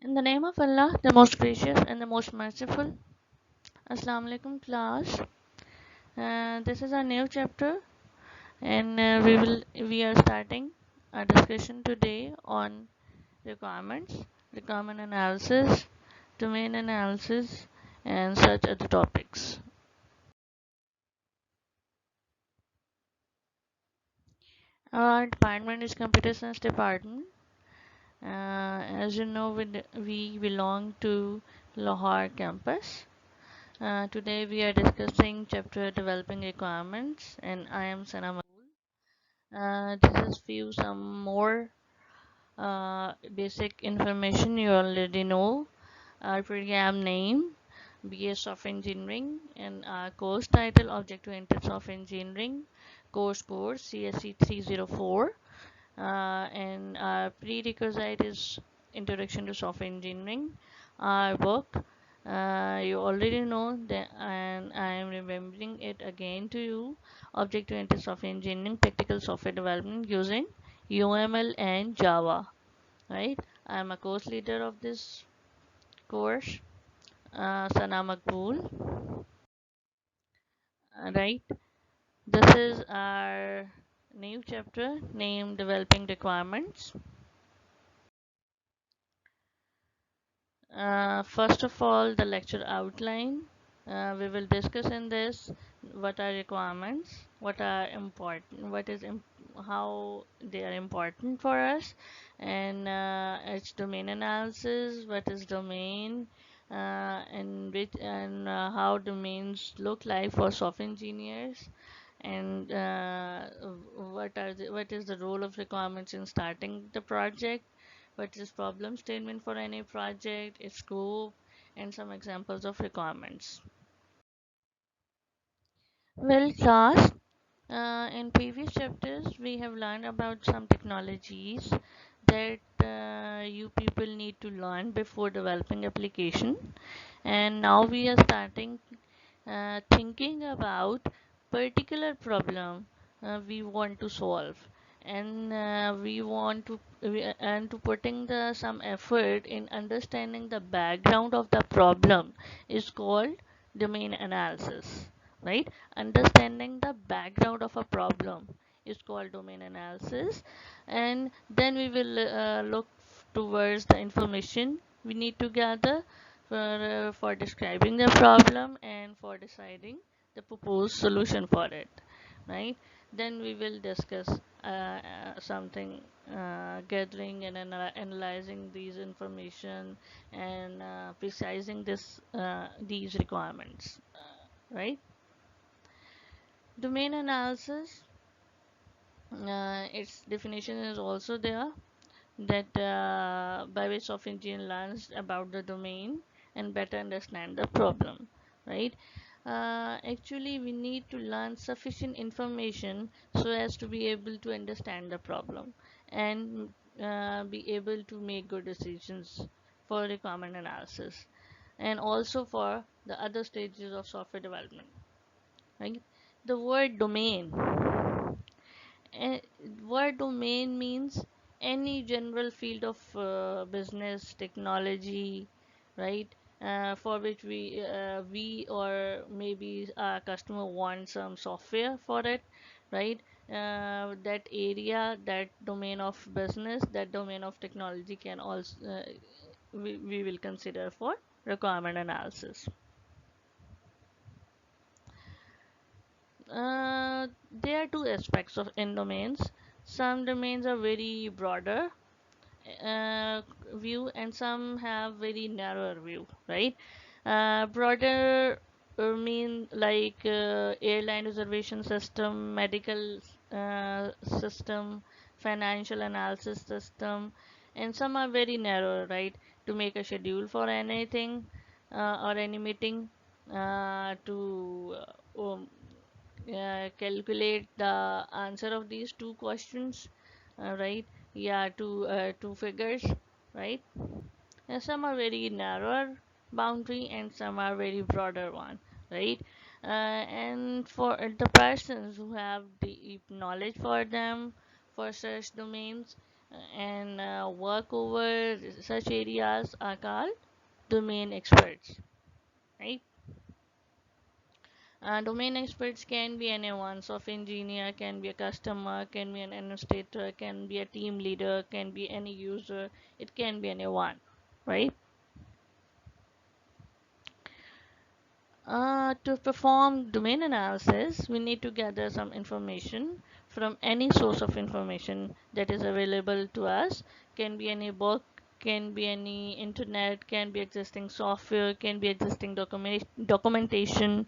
In the name of Allah, the most gracious and the most merciful. Assalamu alaikum class. This is a new chapter, and we are starting a discussion today on requirements, requirement analysis, domain analysis, and such other topics. Our department is computer science department. As you know, we belong to Lahore campus. Today we are discussing chapter developing requirements, and I am Sana. This is few some more basic information you already know. Our program name, BA Software Engineering, and our course title, Object-Oriented Software Engineering, course code CSE 304, and our prerequisite is Introduction to Software Engineering. Our book, you already know that, and I am remembering it again to you. Object-Oriented Software Engineering, Practical Software Development using UML and Java. Right? I am a course leader of this course, Sana Makbul. Right? This is our new chapter named Developing Requirements. First of all, the lecture outline. We will discuss in this what are requirements, what are important, how they are important for us, and its domain analysis, what is domain, and how domains look like for software engineers, and what is the role of requirements in starting the project, what is problem statement for any project, its scope, and some examples of requirements. Well, class, in previous chapters we have learned about some technologies that you people need to learn before developing application, and now we are starting thinking about particular problem we want to solve, and and to putting the some effort in understanding the background of the problem is called domain analysis. Right? Understanding the background of a problem is called domain analysis, and then we will look towards the information we need to gather for describing the problem and for deciding the proposed solution for it. Right? Then we will discuss something, gathering and analyzing these information, and precising these requirements. Right? Domain analysis, its definition is also there, that by which software engineer learns about the domain and better understand the problem. Right? Actually, we need to learn sufficient information so as to be able to understand the problem and be able to make good decisions for requirement analysis, and also for the other stages of software development. Right? The word domain, uh, word domain means any general field of business technology, right? For which we or maybe our customer wants some software for it, right? That area, that domain of business, that domain of technology can also we will consider for requirement analysis. There are two aspects of in domains. Some domains are very broader uh, view, and some have very narrower view. Right? Broader mean like airline reservation system, medical system, financial analysis system, and some are very narrow. Right? To make a schedule for anything or any meeting, to calculate the answer of these two questions, right? Yeah, two figures, right? And some are very narrower boundary, and some are very broader one, right? And for the persons who have deep knowledge for them, for such domains, and work over such areas are called domain experts, right? Domain experts can be anyone. Software engineer can be a customer, can be an administrator, can be a team leader, can be any user. It can be anyone, right? To perform domain analysis, we need to gather some information from any source of information that is available to us. Can be any book, can be any internet, can be existing software, can be existing documentation,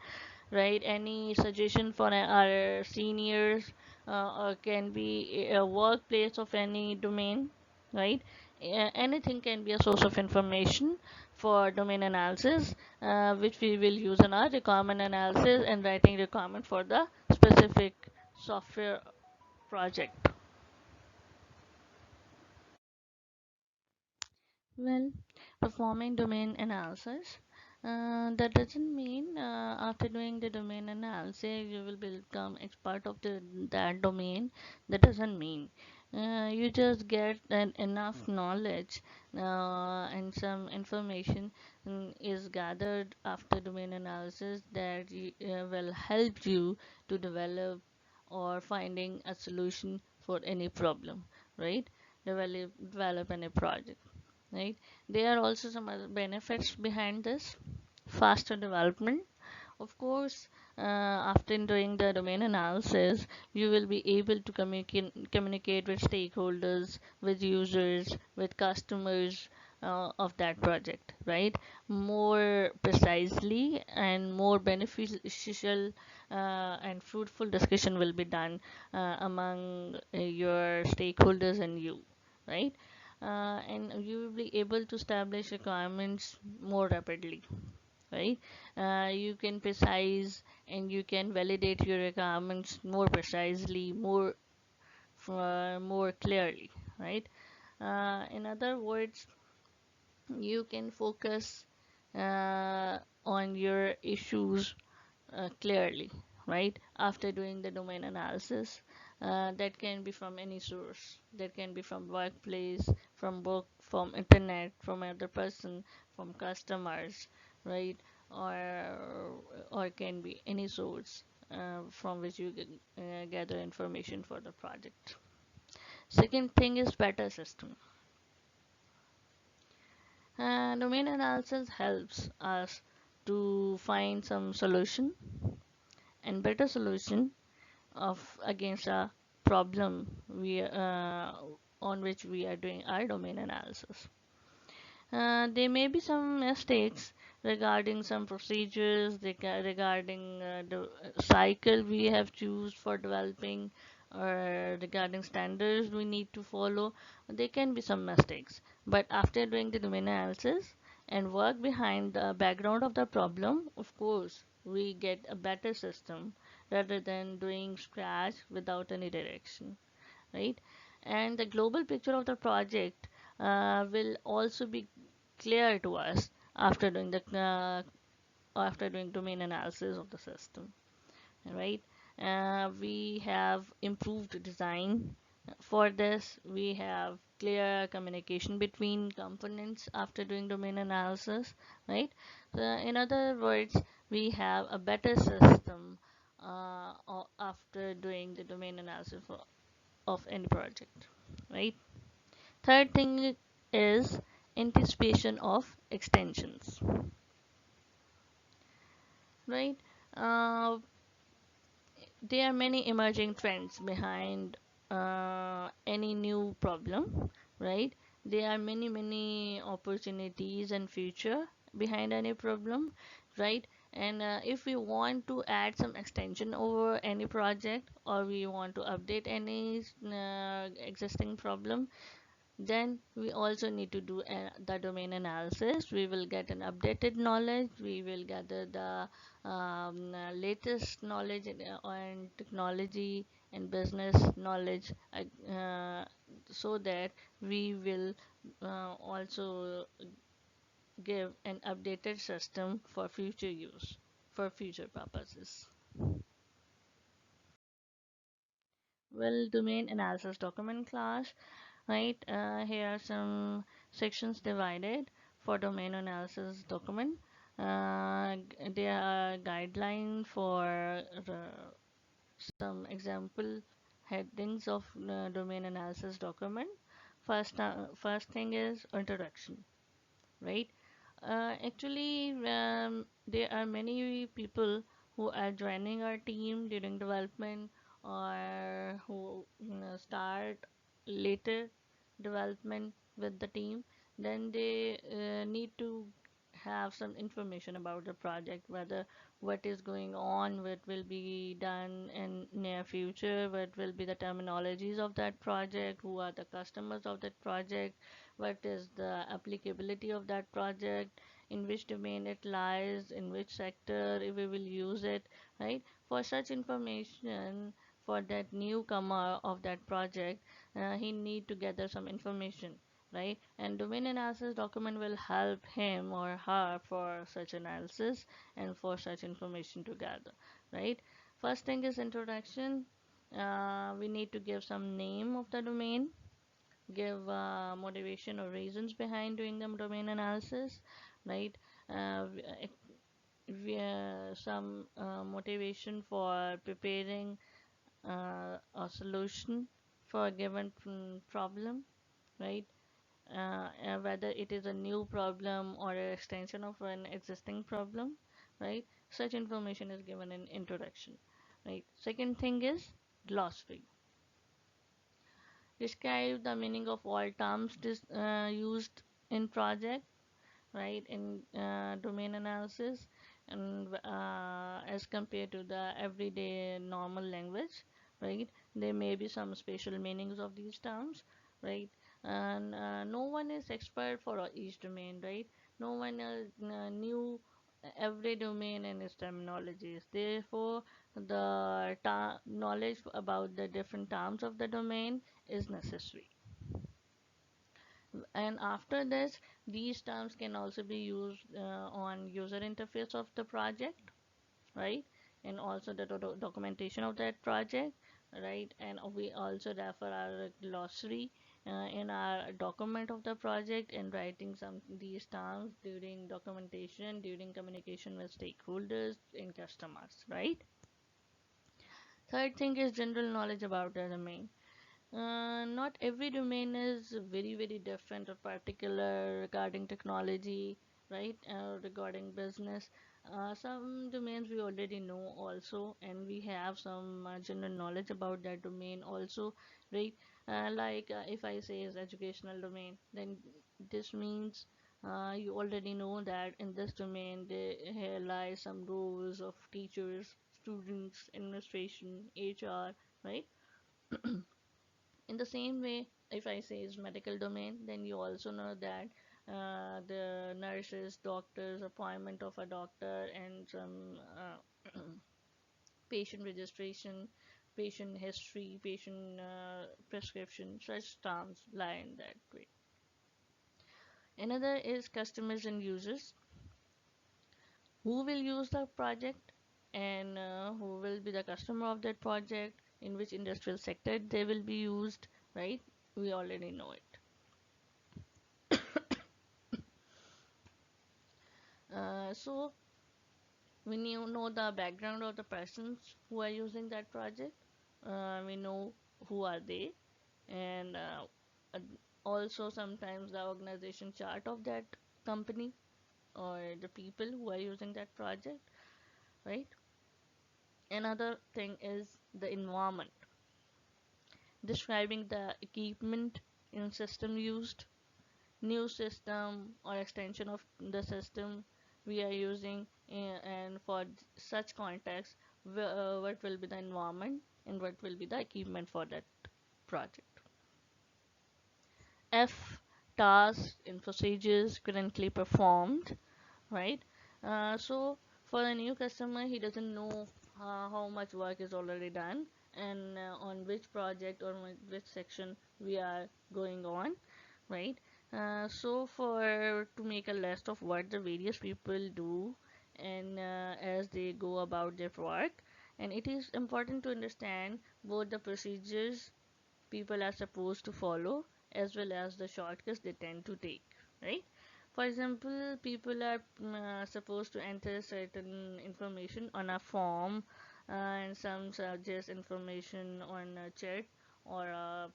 right? Any suggestion for our seniors, or can be a workplace of any domain, right? Anything can be a source of information for domain analysis, which we will use in our requirement analysis and writing requirement for the specific software project. Well, performing domain analysis, that doesn't mean after doing the domain analysis you will become expert of that domain. That doesn't mean. You just get enough knowledge and some information is gathered after domain analysis that will help you to develop or finding a solution for any problem, right? Develop any project, right? There are also some other benefits behind this. Faster development, of course. After doing the domain analysis, you will be able to communicate with stakeholders, with users, with customers of that project, right? More precisely and more beneficial and fruitful discussion will be done among your stakeholders and you, right? And you will be able to establish requirements more rapidly, right? You can precise and you can validate your requirements more precisely, more clearly, right? In other words, you can focus on your issues clearly, right? After doing the domain analysis, that can be from any source. That can be from workplace, from book, from internet, from other person, from customers, right? Or can be any source from which you can gather information for the project. Second thing is better system. Domain analysis helps us to find some solution and better solution of against a problem we on which we are doing our domain analysis. There may be some mistakes regarding some procedures regarding the cycle we have choose for developing or regarding standards we need to follow. There can be some mistakes, but after doing the domain analysis and work behind the background of the problem, of course we get a better system rather than doing scratch without any direction, right? And the global picture of the project will also be clear to us after doing domain analysis of the system, right? We have improved design for this. We have clear communication between components after doing domain analysis, right? So in other words, we have a better system after doing the domain analysis of any project, right? Third thing is anticipation of extensions, right? Uh, there are many emerging trends behind any new problem, right? There are many opportunities and future behind any problem, right? And if we want to add some extension over any project or we want to update any existing problem, then we also need to do the domain analysis. We will get an updated knowledge. We will gather the latest knowledge and technology and business knowledge, so that we will also give an updated system for future use, for future purposes. Well, domain analysis document class. right? Here are some sections divided for domain analysis document. There are guidelines for some example headings of domain analysis document. First thing is introduction, right? Actually, there are many people who are joining our team during development or who start later development with the team. Then they need to have some information about the project, whether what is going on, what will be done in near future, what will be the terminologies of that project, who are the customers of that project, what is the applicability of that project, in which domain it lies, in which sector we will use it, right? For such information, for that newcomer of that project, he need to gather some information, right? And domain analysis document will help him or her for such analysis and for such information to gather, right? First thing is introduction. We need to give some name of the domain, give motivation or reasons behind doing the domain analysis, right? Uh, some motivation for preparing a solution for a given problem, right? Whether it is a new problem or an extension of an existing problem, right? Such information is given in introduction, right? Second thing is glossary. Describe the meaning of all terms used in project, right, in domain analysis, and as compared to the everyday normal language, right? There may be some special meanings of these terms, right? And no one is expert for each domain, right? No one knew every domain and its terminologies. Therefore, the knowledge about the different terms of the domain is necessary. And after this, these terms can also be used on user interface of the project, right? And also the documentation of that project, right? And we also refer our glossary in our document of the project and writing some these terms during documentation, during communication with stakeholders and customers, right? Third thing is general knowledge about the domain. Not every domain is very different or particular regarding technology, right? Regarding business. Some domains we already know also, and we have some general knowledge about that domain also, right? If I say is educational domain, then this means you already know that in this domain there lies some roles of teachers, students, administration, HR, right? In the same way, if I say is medical domain, then you also know that the nurses, doctors, appointment of a doctor, and some patient registration, patient history, patient prescription, such terms lie in that way. Another is customers and users. Who will use the project, and who will be the customer of that project, in which industrial sector they will be used, right? We already know it. So we know the background of the persons who are using that project. We know who are they, and uh, also sometimes the organization chart of that company or the people who are using that project, right? Another thing is the environment, describing the equipment and system used, new system or extension of the system we are using, and for such context, what will be the environment and what will be the equipment for that project. F, tasks and procedures currently performed, right? So for a new customer, he doesn't know how much work is already done, and on which project or which section we are going on, right? So for to make a list of what the various people do, and as they go about their work, and it is important to understand both the procedures people are supposed to follow as well as the shortcuts they tend to take, right? For example, people are supposed to enter certain information on a form, and some suggest information on a chat or a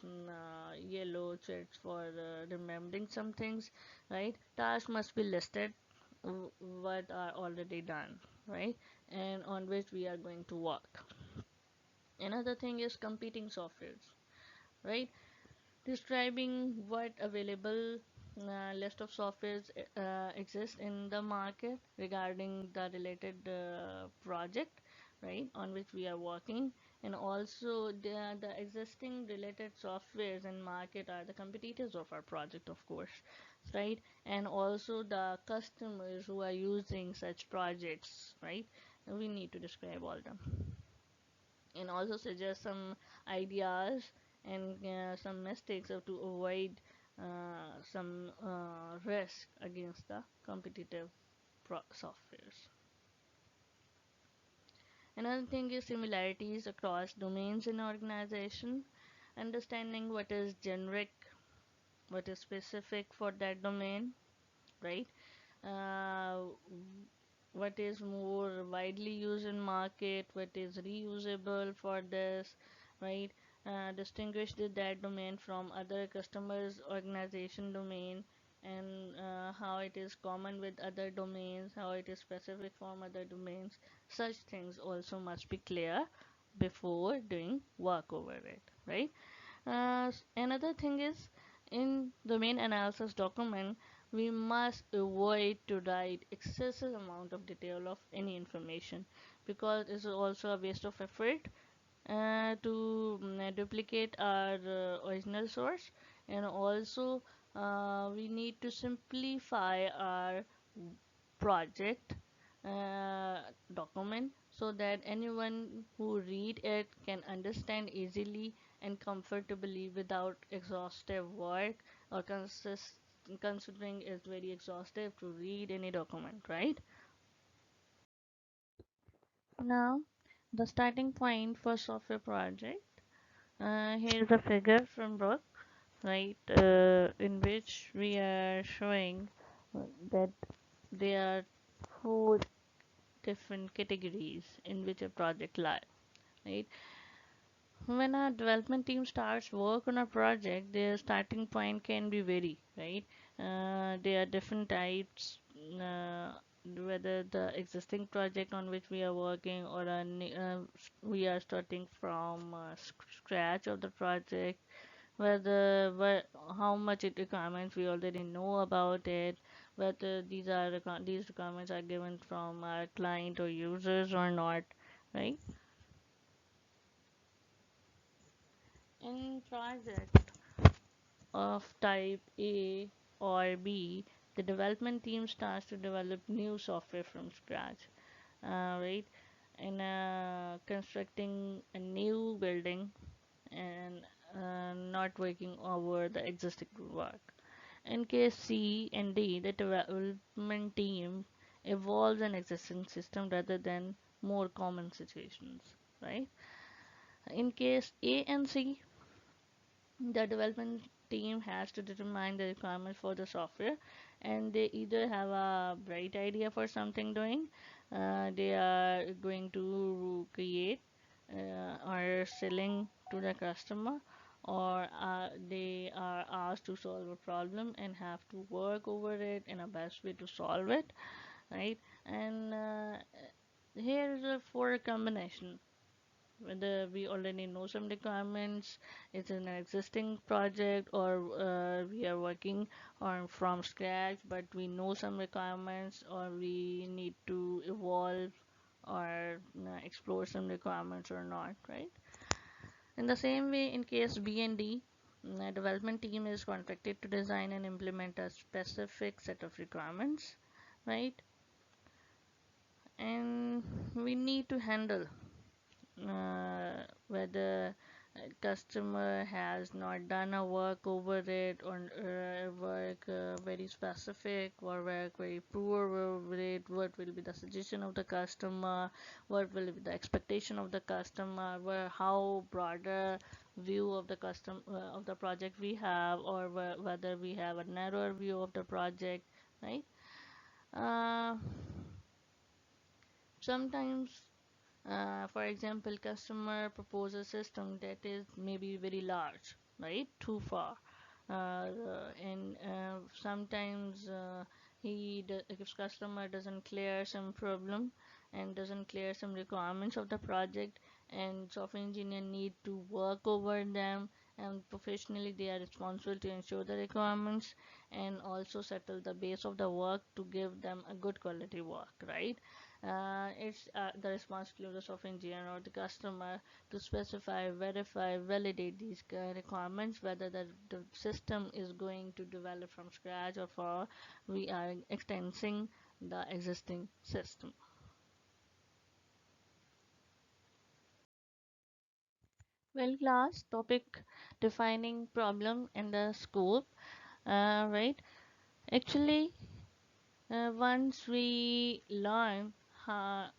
yellow chat for remembering some things, right? Tasks must be listed, what are already done, right? And on which we are going to work. Another thing is competing softwares, right? Describing what available list of softwares exist in the market regarding the related project, right, on which we are working. And also the existing related softwares in market are the competitors of our project, of course, right? And also the customers who are using such projects, right? We need to describe all them, and also suggest some ideas and some mistakes of to avoid some risk against the competitive softwares. Another thing is similarities across domains in organization, understanding what is generic, what is specific for that domain, right? uh, what is more widely used in market, what is reusable for this, right? Distinguish that domain from other customers organization domain, and how it is common with other domains, how it is specific from other domains. Such things also must be clear before doing work over it, right? Another thing is, in domain analysis document, we must avoid to write excessive amount of detail of any information, because it's also a waste of effort to duplicate our original source. And also we need to simplify our project uh, document so that anyone who read it can understand easily and comfortably without exhaustive work, or considering it's very exhaustive to read any document, right? Now, the starting point for software project. Here's a figure from book, right, in which we are showing that there are four different categories in which a project lies, right? When a development team starts work on a project, their starting point can be vary, right? There are different types, uh, whether the existing project on which we are working, or we are starting from scratch of the project, whether how much it requirements we already know about it, whether these requirements are given from our client or users or not, right? In project of type A or B, the development team starts to develop new software from scratch, right? In constructing a new building, and not working over the existing work. In case C and D, the development team evolves an existing system rather than more common situations, right? In case A and C, the development team has to determine the requirements for the software, and they either have a bright idea for something doing, they are going to create or selling to the customer, or they are asked to solve a problem and have to work over it in a best way to solve it, right? And here is a for combination, whether we already know some requirements, it's an existing project, or we are working on from scratch, but we know some requirements, or we need to evolve or explore some requirements or not, right? In the same way, in case B and D, the development team is contracted to design and implement a specific set of requirements, right? And we need to handle whether customer has not done a work over it, or work very specific, or work very poor over it, what will be the suggestion of the customer, what will be the expectation of the customer, how broader view of the custom of the project we have, or whether we have a narrower view of the project, right? uh, Sometimes, for example, customer proposes system that is maybe very large, right? Too far. And sometimes if customer doesn't clear some problem and doesn't clear some requirements of the project, and software engineer need to work over them, and professionally they are responsible to ensure the requirements and also settle the base of the work to give them a good quality work, right? It's the responsibility of the software engineer or the customer to specify, verify, validate these requirements, whether the system is going to develop from scratch or for we are extending the existing system. Well, class topic, defining problem and the scope. Right. Actually, once we learn how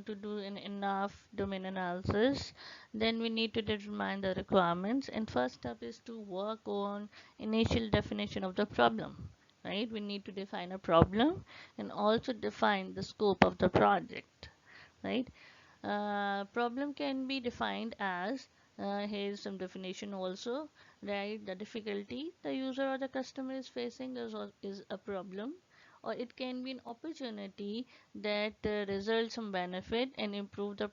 to do enough domain analysis, then we need to determine the requirements. And first step is to work on initial definition of the problem. Right? We need to define a problem and also define the scope of the project. Right? Problem can be defined as, here's some definition also, right? The difficulty the user or the customer is facing is a problem, or it can be an opportunity that results some benefit and improve the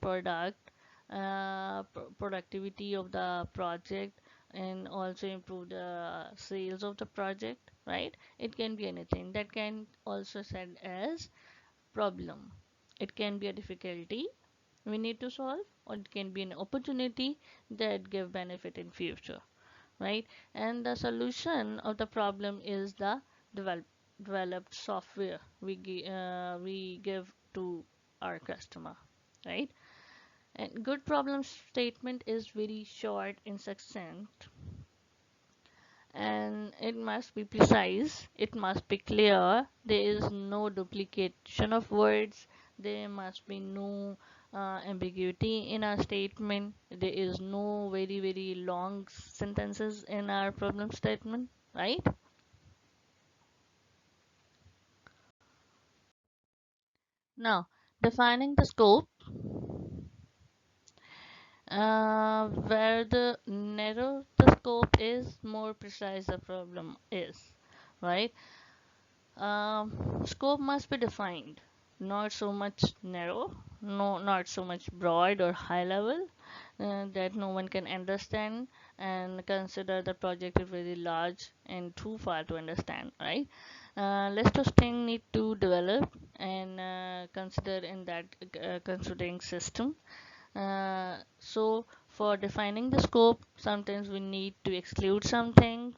productivity of the project, and also improve the sales of the project, right? It can be anything that can also said as problem. It can be a difficulty we need to solve, or it can be an opportunity that give benefit in future, right? And the solution of the problem is the develop, developed software we give to our customer, right? And good problem statement is very short and succinct, and it must be precise, it must be clear, there is no duplication of words, there must be no ambiguity in our statement, there is no very long sentences in our problem statement, right? Now, defining the scope, where the narrow the scope is, more precise the problem is, right? Scope must be defined, not so much narrow, no, not so much broad or high level that no one can understand, and consider the project is very large and too far to understand, right? List of things need to develop and consider in that considering system. So for defining the scope, sometimes we need to exclude some things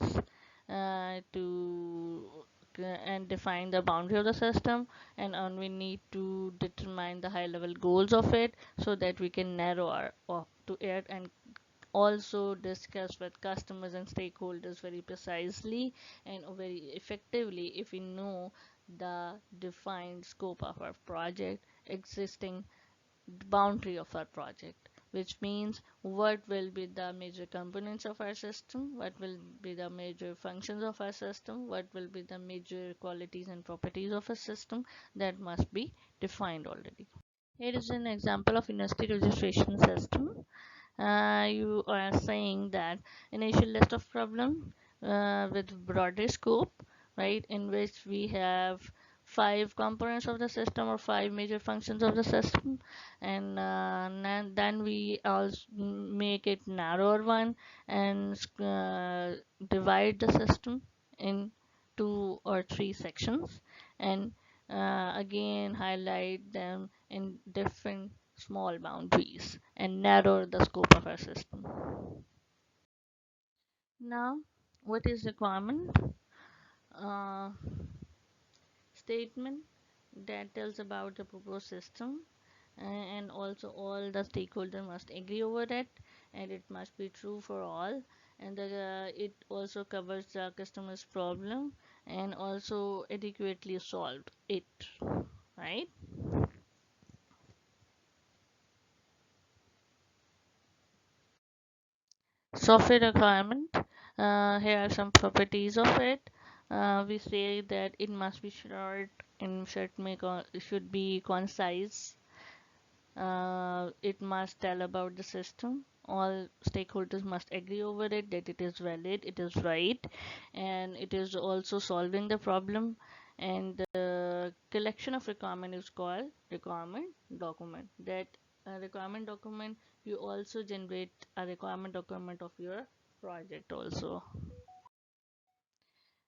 to and define the boundary of the system, and we need to determine the high level goals of it so that we can narrow our to it, and also discuss with customers and stakeholders very precisely and very effectively if we know the defined scope of our project, existing boundary of our project, which means what will be the major components of our system, what will be the major functions of our system, what will be the major qualities and properties of a system, that must be defined already. Here is an example of industry registration system. You are saying that initial list of problem with broader scope, right, in which we have five components of the system or five major functions of the system, and then we also make it narrower one and divide the system in two or three sections, and again highlight them in different small boundaries and narrow the scope of our system. Now, what is requirement? Uh, Statement that tells about the proposed system, and also all the stakeholders must agree over it, and it must be true for all, and it also covers the customer's problem and also adequately solved it, right? Software requirement. Here are some properties of it. We say that it must be short and should be concise. It must tell about the system. All stakeholders must agree over it that it is valid, it is right, and it is also solving the problem. And the collection of requirement is called requirement document. That requirement document, you also generate a requirement document of your project also.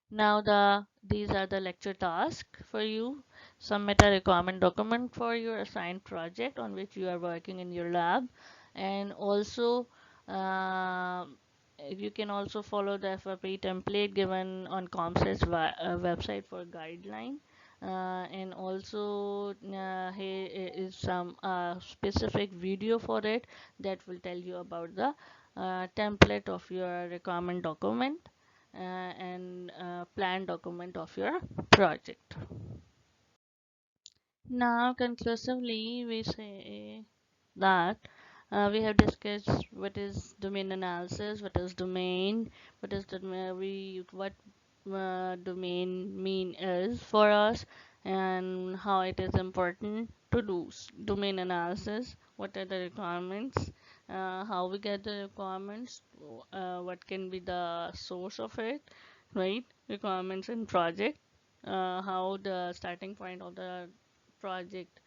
Now these are the lecture tasks for you. Submit a requirement document for your assigned project on which you are working in your lab, and also uh, you can also follow the FRP template given on ComSet's website for guideline. And also here is some specific video for it that will tell you about the template of your requirement document and plan document of your project. Now, conclusively, we say that we have discussed what is domain analysis, what is domain, what is the what domain mean is for us, and how it is important to do domain analysis. What are the requirements? How we get the requirements? What can be the source of it? Right? Requirements in project. How the starting point of the project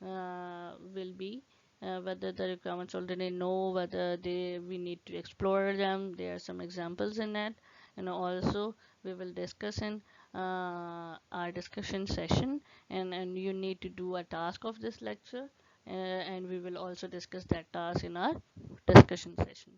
will be, whether the requirements already know, whether they we need to explore them. There are some examples in it, and also we will discuss in our discussion session, and you need to do a task of this lecture, and we will also discuss that task in our discussion session.